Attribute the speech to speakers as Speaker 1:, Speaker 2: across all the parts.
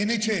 Speaker 1: NHA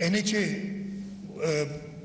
Speaker 1: NHA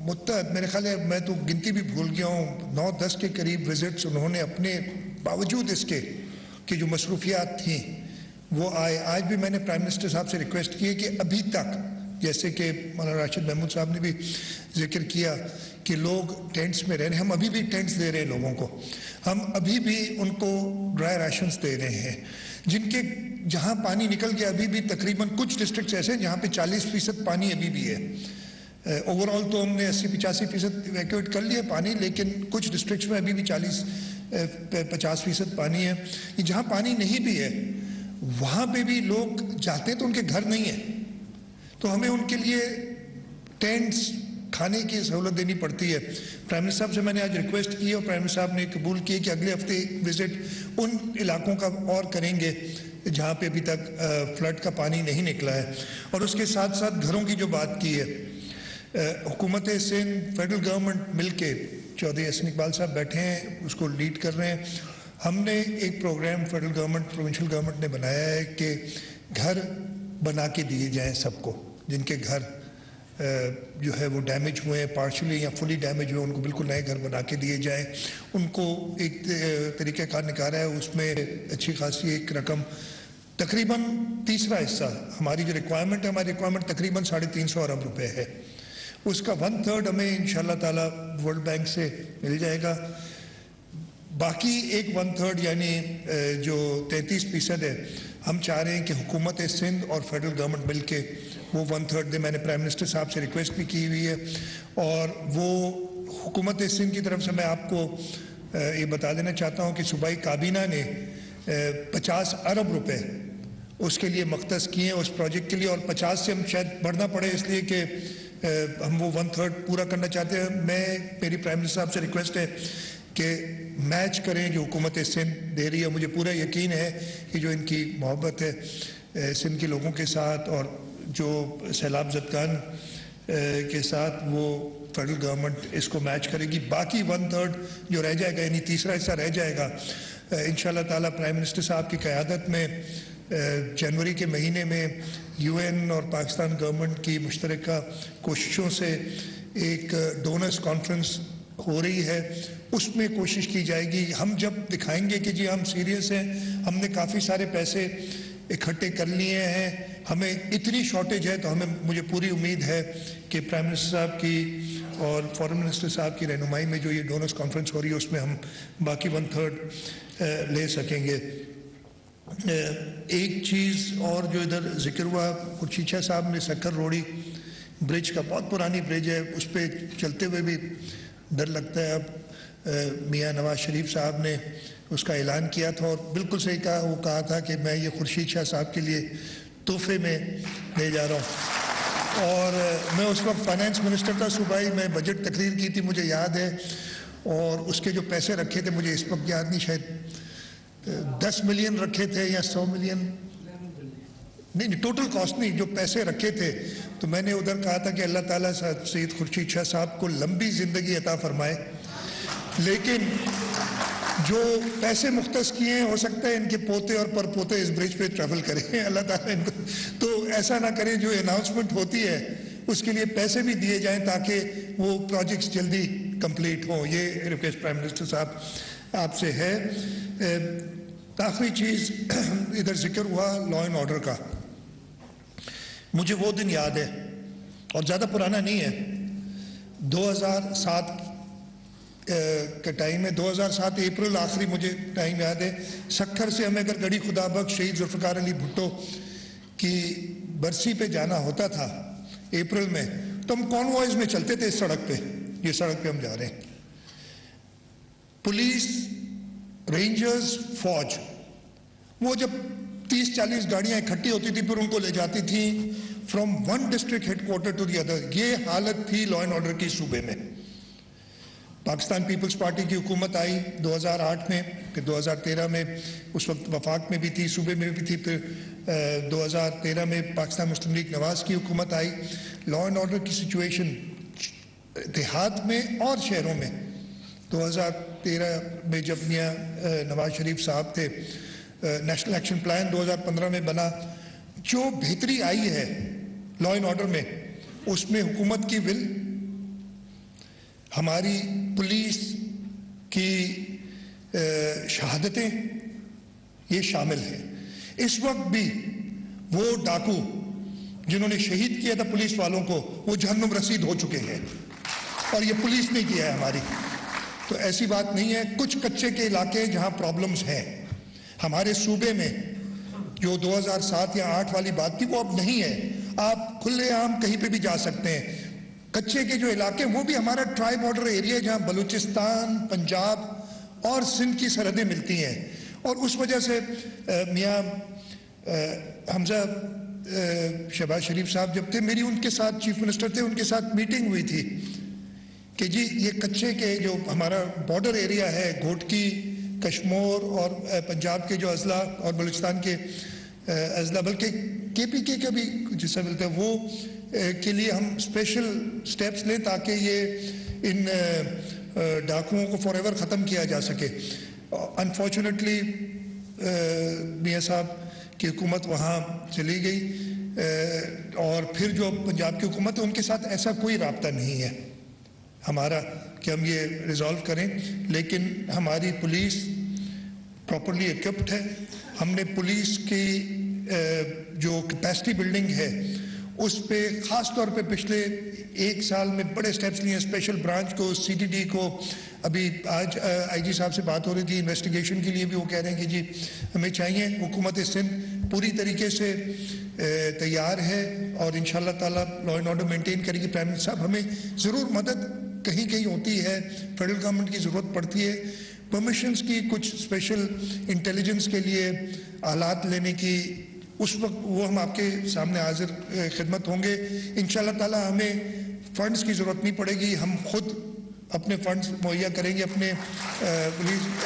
Speaker 1: میرے خیال ہے میں تو گنتی بھی بھول گیا ہوں 9-10 کے قریب وزٹس انہوں نے اپنے باوجود اس کے کہ جو مصروفیات تھیں وہ آئے. آج بھی میں نے پرائم منسٹر صاحب سے ریکویسٹ کی ہے کہ ابھی تک جیسے کہ مولانا راشد محمود صاحب نے بھی ذکر کیا کہ لوگ ٹینٹس میں رہ رہے ہیں, ہم ابھی بھی ٹینٹس دے رہے ہیں لوگوں کو, ہم ابھی بھی ان کو ڈرائی راشنز دے رہے ہیں جن کے جہاں پانی نکل گیا ابھی بھی تقریباً کچھ ڈسٹرکٹس ایسے ہیں جہاں پہ 40% پانی ابھی بھی ہے. اوور آل تو ہم نے 80-85% ایویکویٹ کر لیا پانی, لیکن کچھ ڈسٹرکٹس میں ابھی بھی 40-50% پانی ہے. جہاں پانی نہیں بھی ہے وہاں پہ بھی لوگ جاتے تو ان کے گھر نہیں ہیں, تو ہمیں ان کے لیے ٹینٹس کھانے کی سہولت دینی پڑتی ہے. پرائم منسٹر صاحب سے میں نے آج ریکویسٹ کی اور پرائم منسٹر صاحب نے قبول کی کہ اگلے ہفتے وزٹ ان علاقوں کا اور کریں گے جہاں پہ ابھی تک فلڈ کا پانی نہیں نکلا ہے. اور اس کے ساتھ ساتھ گھروں کی جو بات کی ہے, حکومت سندھ فیڈرل گورنمنٹ مل کے چودھری احسن اقبال صاحب بیٹھے ہیں, اس کو لیڈ کر رہے ہیں. ہم نے ایک programme federal government provincial government نے بنایا ہے کہ گھر بنا کے دیے جائیں سب کو, جن کے گھر جو ہے وہ ڈیمیج ہوئے ہیں پارشلی یا فلی ڈیمیج ہوئے, ان کو بالکل نئے گھر بنا کے دیے جائیں. ان کو ایک طریقہ کار نکالا ہے, اس میں اچھی خاصی ایک رقم تقریباً تیسرا حصہ ہماری جو ریکوائرمنٹ ہے, ہماری ریکوائرمنٹ تقریباً 350 ارب روپے ہے, اس کا 1/3 ہمیں انشاءاللہ تعالی ورلڈ بینک سے مل جائے گا. باقی ایک 1/3 یعنی جو 33% ہے, ہم چاہ رہے ہیں کہ حکومت سندھ اور فیڈرل گورنمنٹ مل کے وہ 1/3 دے. میں نے پرائم منسٹر صاحب سے ریکویسٹ بھی کی ہوئی ہے, اور وہ حکومت سندھ کی طرف سے میں آپ کو یہ بتا دینا چاہتا ہوں کہ صوبائی کابینہ نے 50 ارب روپے اس کے لیے مختص کیے ہیں اس پروجیکٹ کے لیے, اور 50 سے ہم شاید بڑھنا پڑے اس لیے کہ ہم وہ 1/3 پورا کرنا چاہتے ہیں. میری پرائم منسٹر صاحب سے ریکویسٹ ہے کہ میچ کریں جو حکومت سندھ دے رہی ہے. مجھے پورا یقین ہے کہ جو ان کی محبت ہے سندھ کے لوگوں کے ساتھ اور جو سیلاب زدگان کے ساتھ, وہ فیڈرل گورنمنٹ اس کو میچ کرے گی. باقی 1/3 جو رہ جائے گا یعنی تیسرا حصہ رہ جائے گا, انشاءاللہ تعالیٰ پرائم منسٹر صاحب کی قیادت میں جنوری کے مہینے میں UN اور پاکستان گورنمنٹ کی مشترکہ کوششوں سے ایک ڈونرز کانفرنس ہو رہی ہے, اس میں کوشش کی جائے گی. ہم جب دکھائیں گے کہ جی ہم سیریس ہیں, ہم نے کافی سارے پیسے اکٹھے کر لیے ہیں, ہمیں اتنی شارٹیج ہے, تو مجھے پوری امید ہے کہ پرائم منسٹر صاحب کی اور فارن منسٹر صاحب کی رہنمائی میں جو یہ ڈونرز کانفرنس ہو رہی ہے اس میں ہم باقی 1/3 لے سکیں گے. ایک چیز اور جو ادھر ذکر ہوا, خورشید شاہ صاحب نے سکھر روڑی برج کا, بہت پرانی برج ہے, اس پہ چلتے ہوئے بھی ڈر لگتا ہے. اب میاں نواز شریف صاحب نے اس کا اعلان کیا تھا, اور بالکل صحیح کہا, وہ کہا تھا کہ میں یہ خورشید شاہ صاحب کے لیے تحفے میں لے جا رہا ہوں. اور میں اس وقت فائنانس منسٹر تھا صوبائی, میں بجٹ تقریر کی تھی مجھے یاد ہے, اور اس کے جو پیسے رکھے تھے مجھے اس وقت یاد نہیں, شاید 10 ملین رکھے تھے یا 100 ملین, نہیں ٹوٹل کاسٹ نہیں, جو پیسے رکھے تھے. تو میں نے ادھر کہا تھا کہ اللہ تعالیٰ سید خورشید شاہ صاحب کو لمبی زندگی عطا فرمائے, لیکن جو پیسے مختص کیے ہیں ہو سکتا ہے ان کے پوتے اور پر پوتے اس برج پہ ٹریول کریں, اللہ تعالیٰ ان کو تو ایسا نہ کریں. جو اناؤنسمنٹ ہوتی ہے اس کے لیے پیسے بھی دیے جائیں تاکہ وہ پروجیکٹس جلدی کمپلیٹ ہوں. یہ ریکویسٹ پرائم منسٹر صاحب آپ سے ہے. آخری چیز ادھر ذکر ہوا لا اینڈ آرڈر کا. مجھے وہ دن یاد ہے, اور زیادہ پرانا نہیں ہے, 2007 کا ٹائم ہے, 2007 اپریل آخری مجھے ٹائم یاد ہے. سکھر سے ہمیں اگر گڑی خدا بخش شہید ذوالفقار علی بھٹو کی برسی پہ جانا ہوتا تھا اپریل میں, تو ہم کانوائز میں چلتے تھے اس سڑک پہ, یہ سڑک پہ ہم جا رہے ہیں. پولیس, رینجرز, فوج, وہ جب 30-40 گاڑیاں اکٹھی ہوتی تھی پھر ان کو لے جاتی تھیں from one district head quarter to the other. یہ حالت تھی لا اینڈ آرڈر کی صوبے میں. پاکستان پیپلز پارٹی کی حکومت آئی 2008 میں, پھر 2013 میں, اس وقت وفاق میں بھی تھی, صوبے میں بھی تھی, پھر 2013 میں پاکستان مسلم لیگ نواز کی حکومت آئی. لا اینڈ آرڈر کی سچویشن دیہات میں اور شہروں میں 2013 میں جب میاں نواز شریف صاحب تھے, نیشنل ایکشن پلان 2015 میں بنا, جو بہتری آئی ہے لا اینڈ آرڈر میں, اس میں حکومت کی ول, ہماری پولیس کی شہادتیں یہ شامل ہیں. اس وقت بھی وہ ڈاکو جنہوں نے شہید کیا تھا پولیس والوں کو وہ جہنم رسید ہو چکے ہیں اور یہ پولیس نے کیا ہے ہماری. تو ایسی بات نہیں ہے. کچھ کچے کے علاقے جہاں پرابلمز ہیں ہمارے صوبے میں جو 2007 یا 2008 والی بات تھی وہ اب نہیں ہے. آپ کھلے عام کہیں پہ بھی جا سکتے ہیں. کچے کے جو علاقے وہ بھی ہمارا ٹرائی بارڈر ایریا جہاں بلوچستان پنجاب اور سندھ کی سرحدیں ملتی ہیں. اور اس وجہ سے میاں حمزہ شہباز شریف صاحب جب تھے میری ان کے ساتھ چیف منسٹر تھے ان کے ساتھ میٹنگ ہوئی تھی کہ جی یہ کچے کے جو ہمارا بارڈر ایریا ہے گھوٹکی کشمور اور پنجاب کے جو اضلاع اور بلوچستان کے اضلاع بلکہ کے پی کے کا بھی جسے ملتا ہے وہ کے لیے ہم اسپیشل سٹیپس لیں تاکہ یہ ان ڈاکوؤں کو فار ایور ختم کیا جا سکے. انفارچونیٹلی میاں صاحب کی حکومت وہاں چلی گئی اور پھر جو پنجاب کی حکومت ہے ان کے ساتھ ایسا کوئی رابطہ نہیں ہے ہمارا کہ ہم یہ ریزالو کریں. لیکن ہماری پولیس پراپرلی ایکوپڈ ہے. ہم نے پولیس کی جو کیپیسٹی بلڈنگ ہے اس پہ خاص طور پہ پچھلے 1 سال میں بڑے سٹیپس لیے ہیں. اسپیشل برانچ کو سی ٹی ڈی کو ابھی آج آئی جی صاحب سے بات ہو رہی تھی انویسٹیگیشن کے لیے بھی وہ کہہ رہے ہیں کہ جی ہمیں چاہیے. حکومت سندھ پوری طریقے سے تیار ہے اور انشاءاللہ تعالیٰ لا اینڈ آرڈر مینٹین کرے گی. پرائم منسٹر صاحب ہمیں ضرور مدد کہیں کہیں ہوتی ہے فیڈرل گورنمنٹ کی ضرورت پڑتی ہے پرمیشنز کی کچھ اسپیشل انٹیلیجنس کے لیے آلات لینے کی اس وقت وہ ہم آپ کے سامنے حاضر خدمت ہوں گے. انشاءاللہ تعالیٰ ہمیں فنڈز کی ضرورت نہیں پڑے گی. ہم خود اپنے فنڈز مہیا کریں گے اپنے پولیس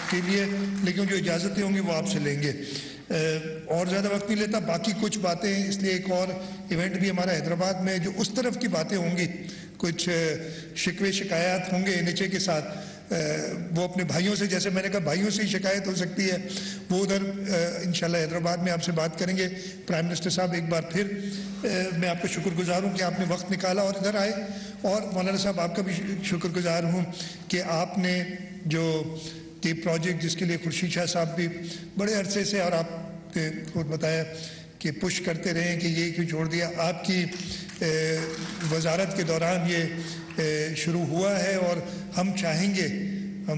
Speaker 1: کے لیے لیکن جو اجازتیں ہوں گی وہ آپ سے لیں گے. اور زیادہ وقت نہیں لیتا. باقی کچھ باتیں اس لیے ایک اور ایونٹ بھی ہمارا حیدرآباد میں جو اس طرف کی باتیں ہوں گی کچھ شکوے شکایات ہوں گے NHA کے ساتھ وہ اپنے بھائیوں سے جیسے میں نے کہا بھائیوں سے ہی شکایت ہو سکتی ہے وہ ادھر انشاءاللہ حیدرآباد میں آپ سے بات کریں گے. پرائم منسٹر صاحب ایک بار پھر میں آپ کا شکر گزار ہوں کہ آپ نے وقت نکالا اور ادھر آئے اور مولانا صاحب آپ کا بھی شکر گزار ہوں کہ آپ نے جو یہ پروجیکٹ جس کے لیے خورشید شاہ صاحب بھی بڑے عرصے سے اور آپ نے خود بتایا کہ پش کرتے رہے کہ یہ کیوں چھوڑ دیا. آپ کی وزارت کے دوران یہ شروع ہوا ہے اور ہم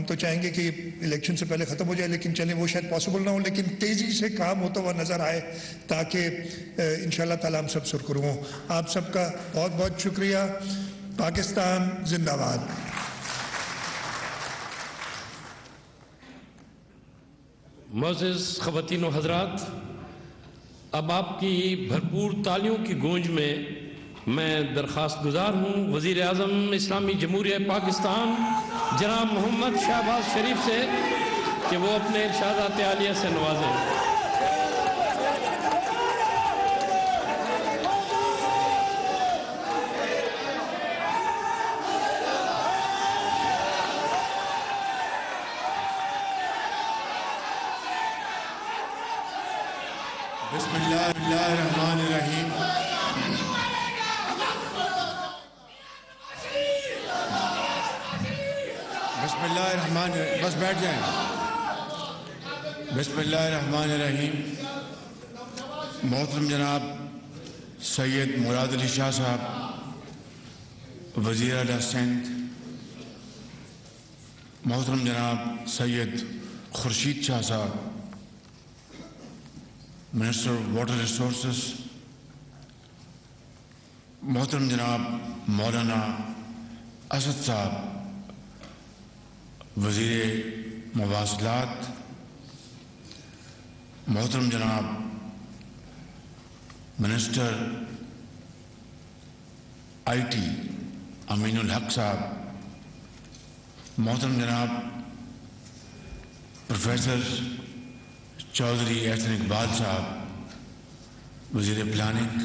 Speaker 1: تو چاہیں گے کہ الیکشن سے پہلے ختم ہو جائے لیکن چلیں وہ شاید پاسبل نہ ہو لیکن تیزی سے کام ہوتا ہوا نظر آئے تاکہ انشاءاللہ تعالیٰ ہم سب سرخرو ہوں. آپ سب کا بہت بہت شکریہ. پاکستان زندہ باد.
Speaker 2: معزز خواتین و حضرات اب آپ کی بھرپور تالیوں کی گونج میں درخواست گزار ہوں وزیر اعظم اسلامی جمہوریہ پاکستان جناب محمد شہباز شریف سے کہ وہ اپنے ارشادات عالیہ سے نوازیں.
Speaker 3: بسم اللہ الرحمن الرحیم. بسم اللہ الرحمن بس بیٹھ جائیں. بسم اللہ الرحمن الرحیم. محترم جناب سید مراد علی شاہ صاحب وزیر اعلیٰ سندھ، محترم جناب سید خورشید شاہ صاحب منسٹر آف واٹر ریسورسز، محترم جناب مولانا اسد صاحب وزیر مواصلات، محترم جناب منسٹر آئی ٹی امین الحق صاحب، محترم جناب پروفیسر چودھری احسن اقبال صاحب وزیر پلاننگ،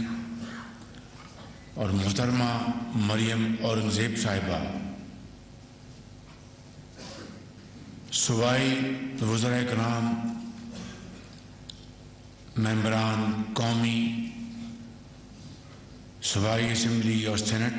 Speaker 3: اور محترمہ مریم اورنگزیب صاحبہ صوبائی وزراء کرام، ممبران قومی صوبائی اسمبلی اور Saint,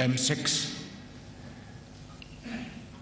Speaker 3: M6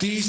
Speaker 3: 30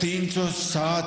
Speaker 3: 307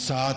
Speaker 3: 7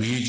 Speaker 3: VAG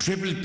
Speaker 3: PPP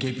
Speaker 3: KP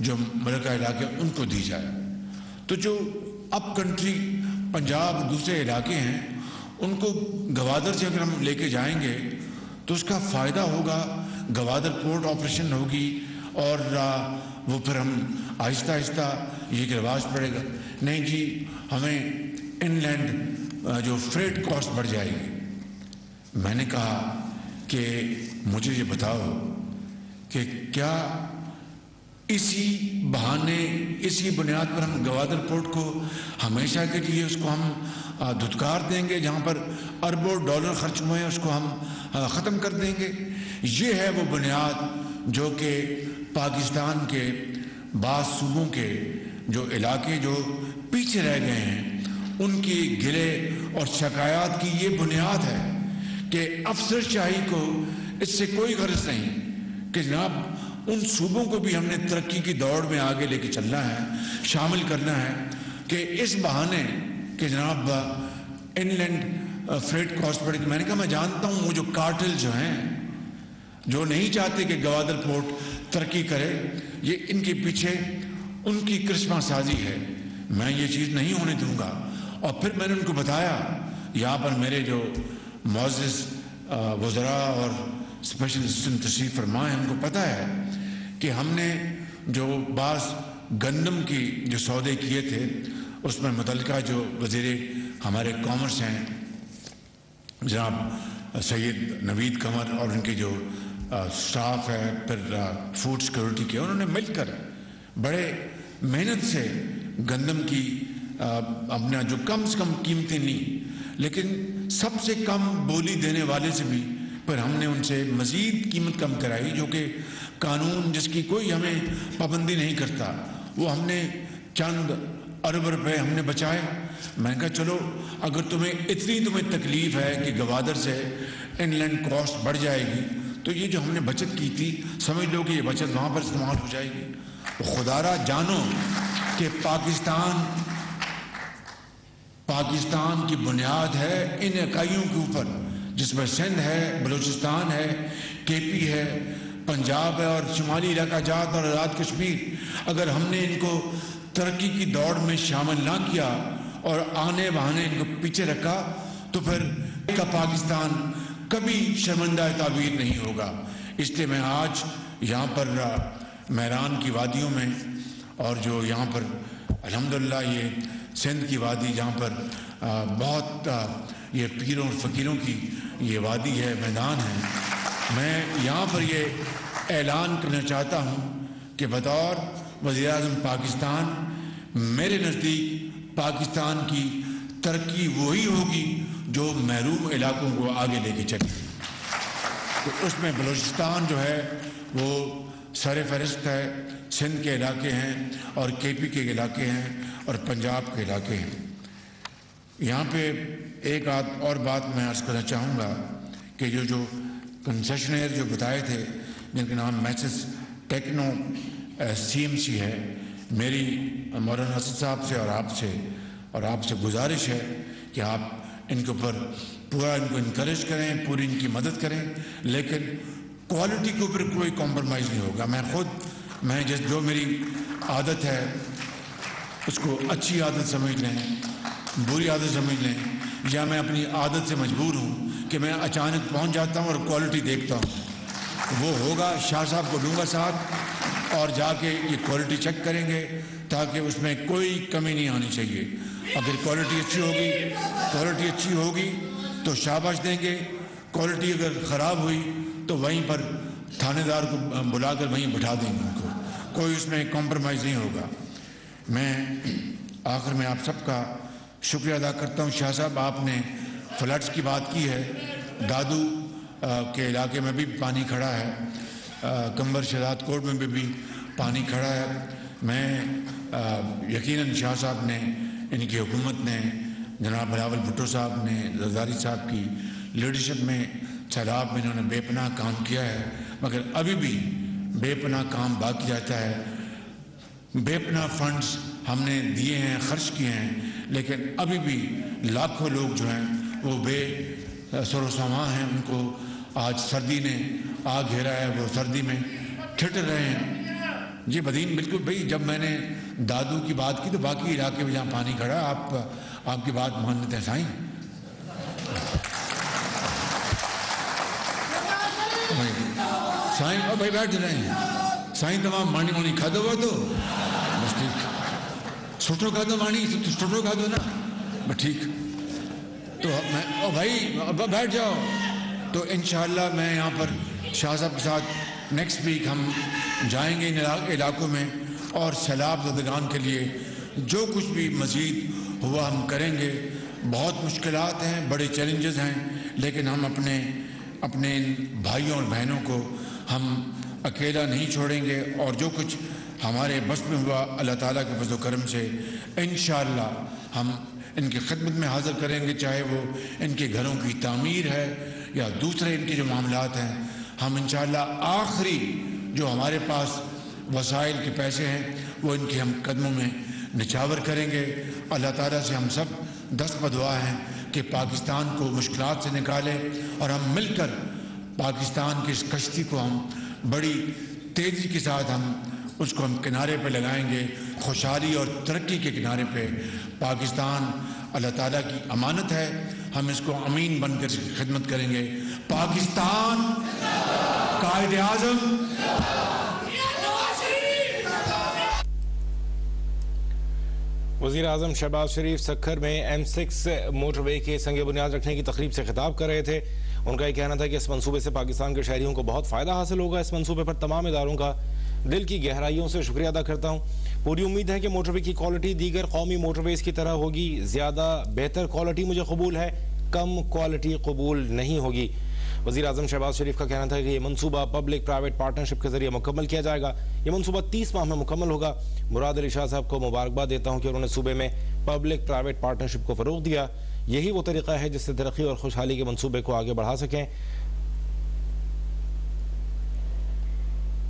Speaker 3: جو ملکہ علاقے ان کو دی جائے. تو جو اپ کنٹری پنجاب دوسرے علاقے ہیں ان کو گوادر سے اگر ہم لے کے جائیں گے تو اس کا فائدہ ہوگا, گوادر پورٹ آپریشن ہوگی اور وہ پھر ہم آہستہ آہستہ یہ کہ رواج پڑے گا. نہیں جی, ہمیں ان لینڈ جو فریٹ کاسٹ بڑھ جائے گی. میں نے کہا کہ مجھے یہ بتاؤ کہ کیا اسی بہانے اسی بنیاد پر ہم گوادر پورٹ کو ہمیشہ کے لیے اس کو ہم دھتکار دیں گے, جہاں پر اربوں ڈالر خرچ ہوئے ہیں اس کو ہم ختم کر دیں گے؟ یہ ہے وہ بنیاد جو کہ پاکستان کے بعض صوبوں کے جو علاقے جو پیچھے رہ گئے ہیں ان کی گلے اور شکایات کی یہ بنیاد ہے کہ افسر شاہی کو اس سے کوئی غرض نہیں کہ جناب ان صوبوں کو بھی ہم نے ترقی کی دوڑ میں آگے لے کے چلنا ہے, شامل کرنا ہے, کہ اس بہانے کہ جناب ان لینڈ فریٹ کاسٹ بڑھے. میں نے کہا میں جانتا ہوں وہ جو کارٹل جو ہیں جو نہیں چاہتے کہ گوادر پورٹ ترقی کرے, یہ ان کے پیچھے ان کی کرشمہ سازی ہے. میں یہ چیز نہیں ہونے دوں گا. اور پھر میں نے ان کو بتایا, یہاں پر میرے جو معزز وزراء اور اسپیشل اسسٹنٹ تشریف فرما ہیں, ان کو پتہ ہے کہ ہم نے جو بعض گندم کی جو سودے کیے تھے اس میں متعلقہ جو وزیر ہمارے کامرس ہیں جناب سید نوید قمر اور ان کے جو سٹاف ہے پھر فوڈ سیکورٹی کے, انہوں نے مل کر بڑے محنت سے گندم کی اپنا جو کم سے کم قیمتیں لی, لیکن سب سے کم بولی دینے والے سے بھی پھر ہم نے ان سے مزید قیمت کم کرائی, جو کہ قانون جس کی کوئی ہمیں پابندی نہیں کرتا, وہ ہم نے چند ارب روپے ہم نے بچائے. میں نے کہا چلو اگر تمہیں تکلیف ہے کہ گوادر سے ان لینڈ کاسٹ بڑھ جائے گی تو یہ جو ہم نے بچت کی تھی سمجھ لو کہ یہ بچت وہاں پر استعمال ہو جائے گی. خدارا جانو کہ پاکستان کی بنیاد ہے ان اکائیوں کے اوپر, جس میں سندھ ہے, بلوچستان ہے, کے پی ہے, پنجاب ہے اور شمالی علاقہ جات اور آزاد کشمیر. اگر ہم نے ان کو ترقی کی دوڑ میں شامل نہ کیا اور آنے بہانے ان کو پیچھے رکھا تو پھر کا پاکستان کبھی شرمندہ تعبیر نہیں ہوگا. اس لیے میں آج یہاں پر میران کی وادیوں میں اور جو یہاں پر الحمدللہ یہ سندھ کی وادی جہاں پر بہت یہ پیروں اور فقیروں کی یہ وادی ہے, میدان ہے, میں یہاں پر یہ اعلان کرنا چاہتا ہوں کہ بطور وزیر اعظم پاکستان میرے نزدیک پاکستان کی ترقی وہی ہوگی جو محروم علاقوں کو آگے لے کے چلے. تو اس میں بلوچستان جو ہے وہ سر فہرست ہے, سندھ کے علاقے ہیں اور کے پی کے علاقے ہیں اور پنجاب کے علاقے ہیں. یہاں پہ ایک اور بات میں عرض کرنا چاہوں گا کہ جو کنسیشنر جو بتائے تھے جن کا نام Messrs Techno C M C ہے, میری مولانا اسد صاحب سے اور آپ سے گزارش ہے کہ آپ ان کے اوپر پورا ان کو انکریج کریں, پوری ان کی مدد کریں, لیکن کوالٹی کے اوپر کوئی کمپرومائز نہیں ہوگا. میں جو میری عادت ہے اس کو اچھی عادت سمجھ لیں, بری عادت سمجھ لیں, یا میں اپنی عادت سے مجبور ہوں کہ میں اچانک پہنچ جاتا ہوں اور کوالٹی دیکھتا ہوں. وہ ہوگا, شاہ صاحب کو لوں گا ساتھ اور جا کے یہ کوالٹی چیک کریں گے تاکہ اس میں کوئی کمی نہیں آنی چاہیے. اگر کوالٹی اچھی ہوگی تو شاباش دیں گے, کوالٹی اگر خراب ہوئی تو وہیں پر تھانے دار کو بلا کر وہیں بٹھا دیں گے, ان کو کوئی اس میں کمپرومائز نہیں ہوگا. میں آخر میں آپ سب کا شکریہ ادا کرتا ہوں. شاہ صاحب آپ نے فلڈز کی بات کی ہے, دادو کے علاقے میں بھی پانی کھڑا ہے, کمبر شہزاد کوٹ میں بھی پانی کھڑا ہے. میں یقیناً شاہ صاحب نے, ان کی حکومت نے, جناب بلاول بھٹو صاحب نے, زرداری صاحب کی لیڈرشپ میں سیلاب میں انہوں نے بے پناہ کام کیا ہے, مگر ابھی بھی بے پناہ کام باقی رہتا ہے. بے پناہ فنڈز ہم نے دیے ہیں, خرچ کیے ہیں, لیکن ابھی بھی لاکھوں لوگ جو ہیں وہ بے سر و سامان ہیں. ان کو آج سردی نے آ گھیرا ہے, وہ سردی میں ٹھٹر رہے ہیں. جی بدین بالکل بھائی، جب میں نے دادو کی بات کی تو باقی علاقے میں جہاں پانی کھڑا آپ کی بات مان لیتے ہیں سائیں. سائیں بھائی بیٹھ رہے ہیں سائیں، تمام مانی مانی کھا دو تو بس ٹھیک، سٹو کھا دو مانی سٹو کھا دو نا بس ٹھیک. تو میں بھائی بیٹھ جاؤ. تو انشاءاللہ میں یہاں پر شاہ صاحب کے ساتھ نیکسٹ ویک ہم جائیں گے ان علاقوں میں، اور سیلاب زدگان کے لیے جو کچھ بھی مزید ہوا ہم کریں گے. بہت مشکلات ہیں، بڑے چیلنجز ہیں، لیکن ہم اپنے بھائیوں اور بہنوں کو ہم اکیلا نہیں چھوڑیں گے، اور جو کچھ ہمارے بس میں ہوا اللہ تعالیٰ کے فضل و کرم سے انشاءاللہ ہم ان کی خدمت میں حاضر کریں گے، چاہے وہ ان کے گھروں کی تعمیر ہے یا دوسرے ان کے جو معاملات ہیں. ہم انشاءاللہ آخری جو ہمارے پاس وسائل کے پیسے ہیں وہ ان کے ہم قدموں میں نچھاور کریں گے. اللہ تعالیٰ سے ہم سب دست بدعا ہیں کہ پاکستان کو مشکلات سے نکالے، اور ہم مل کر پاکستان کی اس کشتی کو ہم بڑی تیزی کے ساتھ اس کو ہم کنارے پہ لگائیں گے، خوشحالی اور ترقی کے کنارے پہ. پاکستان اللہ تعالیٰ کی امانت ہے، ہم اس کو امین بن کر خدمت کریں گے. پاکستان قائد اعظم.
Speaker 4: وزیر اعظم شہباز شریف سکھر میں M6 موٹر وے کے سنگ بنیاد رکھنے کی تقریب سے خطاب کر رہے تھے. ان کا یہ کہنا تھا کہ اس منصوبے سے پاکستان کے شہریوں کو بہت فائدہ حاصل ہوگا. اس منصوبے پر تمام اداروں کا دل کی گہرائیوں سے شکریہ ادا کرتا ہوں. پوری امید ہے کہ موٹر وے کی کوالٹی دیگر قومی موٹر ویز کی طرح ہوگی. زیادہ بہتر کوالٹی مجھے قبول ہے، کم کوالٹی قبول نہیں ہوگی. وزیر اعظم شہباز شریف کا کہنا تھا کہ یہ منصوبہ پبلک پرائیویٹ پارٹنرشپ کے ذریعے مکمل کیا جائے گا. یہ منصوبہ 30 ماہ میں مکمل ہوگا. مراد علی شاہ صاحب کو مبارکباد دیتا ہوں کہ انہوں نے صوبے میں پبلک پرائیویٹ پارٹنرشپ کو فروغ دیا. یہی وہ طریقہ ہے جس سے ترقی اور خوشحالی کے منصوبے کو آگے بڑھا سکیں.